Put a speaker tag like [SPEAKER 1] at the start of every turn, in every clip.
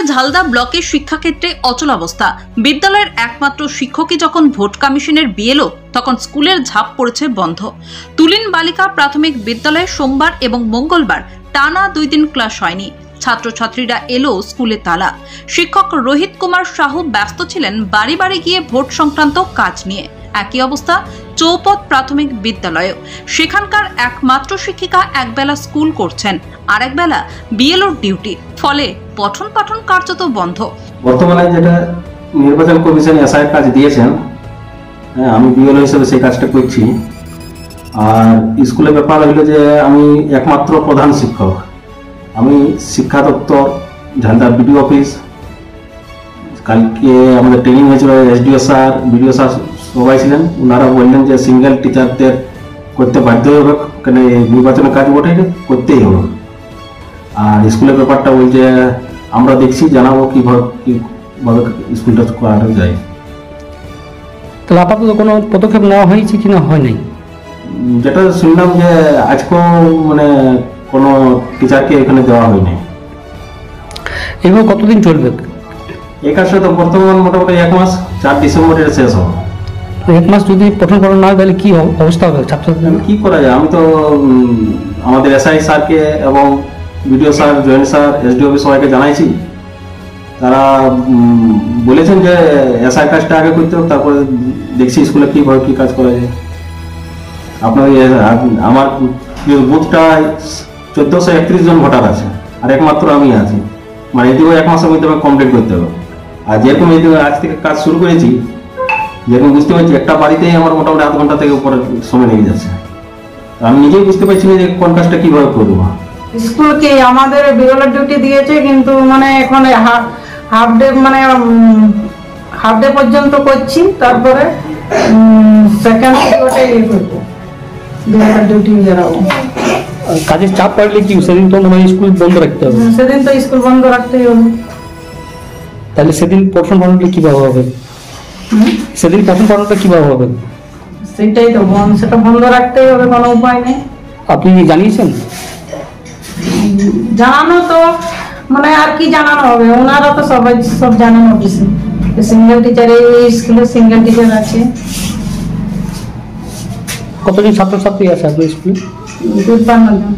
[SPEAKER 1] পুরুলিয়ার ঝালদা ব্লকের শিক্ষাক্ষেত্রে অচলাবস্থা। বিদ্যালয়ের একমাত্র শিক্ষকই যখন ভোট কমিশনের বিএলও, তখন স্কুলের ঝাঁপ পড়েছে বন্ধ। তুলিন বালিকা প্রাথমিক বিদ্যালয়ে সোমবার এবং মঙ্গলবার টানা 2 দিন ক্লাস হয়নি। ছাত্রছাত্রীরা এলো স্কুলে তালা। শিক্ষক রোহিত কুমার সাহু ব্যস্ত ছিলেন বাড়ি বাড়ি গিয়ে ভোট সংক্রান্ত কাজ নিয়ে। একই অবস্থা চৌপথ প্রাথমিক বিদ্যালয়েও। সেখানকার একমাত্র শিক্ষিকা একবেলা স্কুল করছেন, আর একবেলা বিএলওর ডিউটি। ফলে পঠন পাঠন কার্যত বন্ধ।
[SPEAKER 2] বর্তমানে যেটা নির্বাচন কমিশন এসআই কাজ দিয়েছেন, আমি বিএলও হিসেবে সেই কাজটা করছি। আর স্কুলের ব্যাপার হলো যে আমি একমাত্র প্রধান শিক্ষক। আমি শিক্ষা দপ্তর, ঝালদা বিডিও অফিস, কালকে আমাদের ট্রেনিং হয়েছিল, এসডিও স্যার, বিডিও স্যার সবাই ছিলেন। ওনারা বললেন যে সিঙ্গেল টিচারদের করতে বাধ্য হবে, কেন নির্বাচনের কাজ বটে, করতেই হবে। আর স্কুলের ব্যাপারটা বলছে আমরা দেখছি, জানাবো কিভাবে স্কুলটা করানো যায়।
[SPEAKER 3] তাহলে আপাতত কোনো পদক্ষেপ নেওয়া হয়েছে কিনা হয় নাই?
[SPEAKER 2] যেটা শুনলাম যে আজকেও মানে কোনো টিচারকে এখানে দেওয়া হয়নি।
[SPEAKER 3] এভাবে কতদিন চলবে
[SPEAKER 2] এই কাজটা? তো বর্তমান মোটামুটি 1 মাস, 4 ডিসেম্বরে শেষ হবে।
[SPEAKER 3] 1 মাস যদি পঠন পাঠন না হয় তাহলে কি অবস্থা হবে ছাত্রছাত্রীদের?
[SPEAKER 2] কি করা যায়? আমি তো আমাদের এসআই স্যারকে এবং BDO sir, joint sir, SDO সবাইকে জানাইছি। তারা বলেছেন যে এসআই কাজটা আগে করতে হবে, তারপরে দেখছি স্কুলে কিভাবে কি কাজ করা যায়। আপনার আমার বুথটায় 1431 জন ভোটার আছে, আর একমাত্র আমি আছি। মানে এদিকেও 1 মাসের মধ্যে কমপ্লিট করতে হবে। আর যেরকম এদিকে আজ থেকে কাজ শুরু করেছি, যেরকম বুঝতে পারছি একটা বাড়িতেই আমার মোটামুটি 1/2 ঘন্টা থেকে উপরে সময় লেগে যাচ্ছে। আমি নিজেই বুঝতে পারছি না যে কোন কাজটা কিভাবে করবো।
[SPEAKER 4] স্কুলকে আমাদের বিরল ডিউটি দিয়েছে, কিন্তু মানে এখন হাফ ডে পর্যন্ত করছি, তারপরে সেকেন্ড ওটাই করবো, বিরল ডিউটি জানাবো।
[SPEAKER 3] কাজের চাপ বাড়লে কি সেদিন তো মনে হয় স্কুল বন্ধ রাখতে হবে?
[SPEAKER 4] সেদিন তো স্কুল বন্ধ রাখতেই হবে।
[SPEAKER 3] তাহলে সেদিন পঠন পাঠনটা কিভাবে হবে? সেদিন পঠন পাঠনটা কিভাবে হবে?
[SPEAKER 4] সেটাই তো সেটা বন্ধ রাখতেই হবে, কোনো উপায় নেই।
[SPEAKER 3] আপনি জানিয়েছেন?
[SPEAKER 4] জানানো তো মানে আর কি জানানো হবে, ওনারা তো সব জানেন অফিসে। সিঙ্গেল টিচার, এই স্কুলে সিঙ্গেল টিচার আছে।
[SPEAKER 3] কতজন ছাত্রছাত্রী আছে আপনার স্কুলে?
[SPEAKER 4] 52 জন।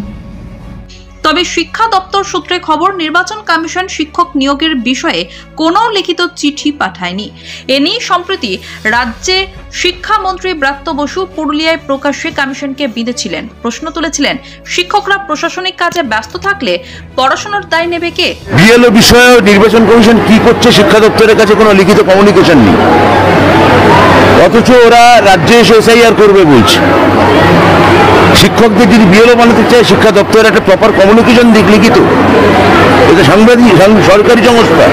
[SPEAKER 1] তবে শিক্ষা দপ্তর সূত্রে খবর, নির্বাচন কমিশন শিক্ষক নিয়োগের বিষয়ে কোনো লিখিত চিঠি পাঠায়নি। এ নিয়ে সম্প্রতি রাজ্যে শিক্ষামন্ত্রী ব্রাত্য বসু পুরুলিয়ায় প্রকাশ্যে কমিশনকে বিঁধেছিলেন। প্রশ্ন তুলেছিলেন, শিক্ষকরা প্রশাসনিক কাজে ব্যস্ত থাকলে পড়াশোনার দায় নেবে কে?
[SPEAKER 5] বিএলও বিষয়ে নির্বাচন কমিশন কি করছে, শিক্ষা দপ্তরের কাছে কোনো লিখিত কমিউনিকেশন নেই, অথচ ওরা রাজ্যে এসে এসআইআর করবে বলছে। শিক্ষকদের যদি বিএলও বানাতে চায়, শিক্ষা দপ্তরের একটা প্রপার কমিউনিকেশন দিক লিখিত। এটা সরকারি সংস্থা,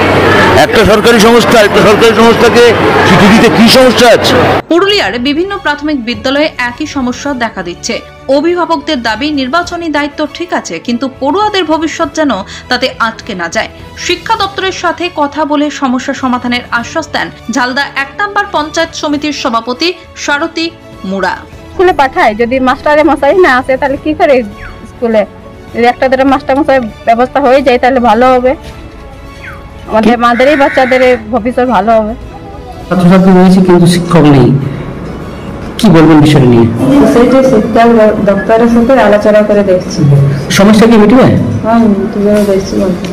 [SPEAKER 5] একটা সরকারি সংস্থাকে চিঠি দিতে কি সমস্যা আছে?
[SPEAKER 1] পুরুলিয়ার বিভিন্ন প্রাথমিক বিদ্যালয়ে একই সমস্যা দেখা দিচ্ছে। অভিভাবকদের দাবি, নির্বাচনী দায়িত্ব ঠিক আছে, কিন্তু পড়ুয়াদের ভবিষ্যৎ যেন তাতে আটকে না যায়। শিক্ষা দপ্তরের সাথে কথা বলে সমস্যা সমাধানের আশ্বাস দেন ঝালদা 1 নম্বর পঞ্চায়েত সমিতির সভাপতি সারথী মুড়া।
[SPEAKER 6] স্কুলে পাঠায়, যদি মাস্টারে মশাই না আসে তাহলে কি করে স্কুলে? যদি একটা ধরে মাস্টার মশাই ব্যবস্থা হয়ে যায় তাহলে ভালো হবে, আমাদেরই বাচ্চাদের ভবিষ্যৎ ভালো হবে।
[SPEAKER 3] ছাত্রছাত্রী রয়েছে কিন্তু শিক্ষক নেই, কি বলবেন বিষয় নিয়ে?
[SPEAKER 6] সেই যে শিক্ষা দপ্তরের সাথে আলোচনা করে দেখছি।
[SPEAKER 3] সমস্যা কি মিটবে?
[SPEAKER 6] হ্যাঁ, দেখছি বলতে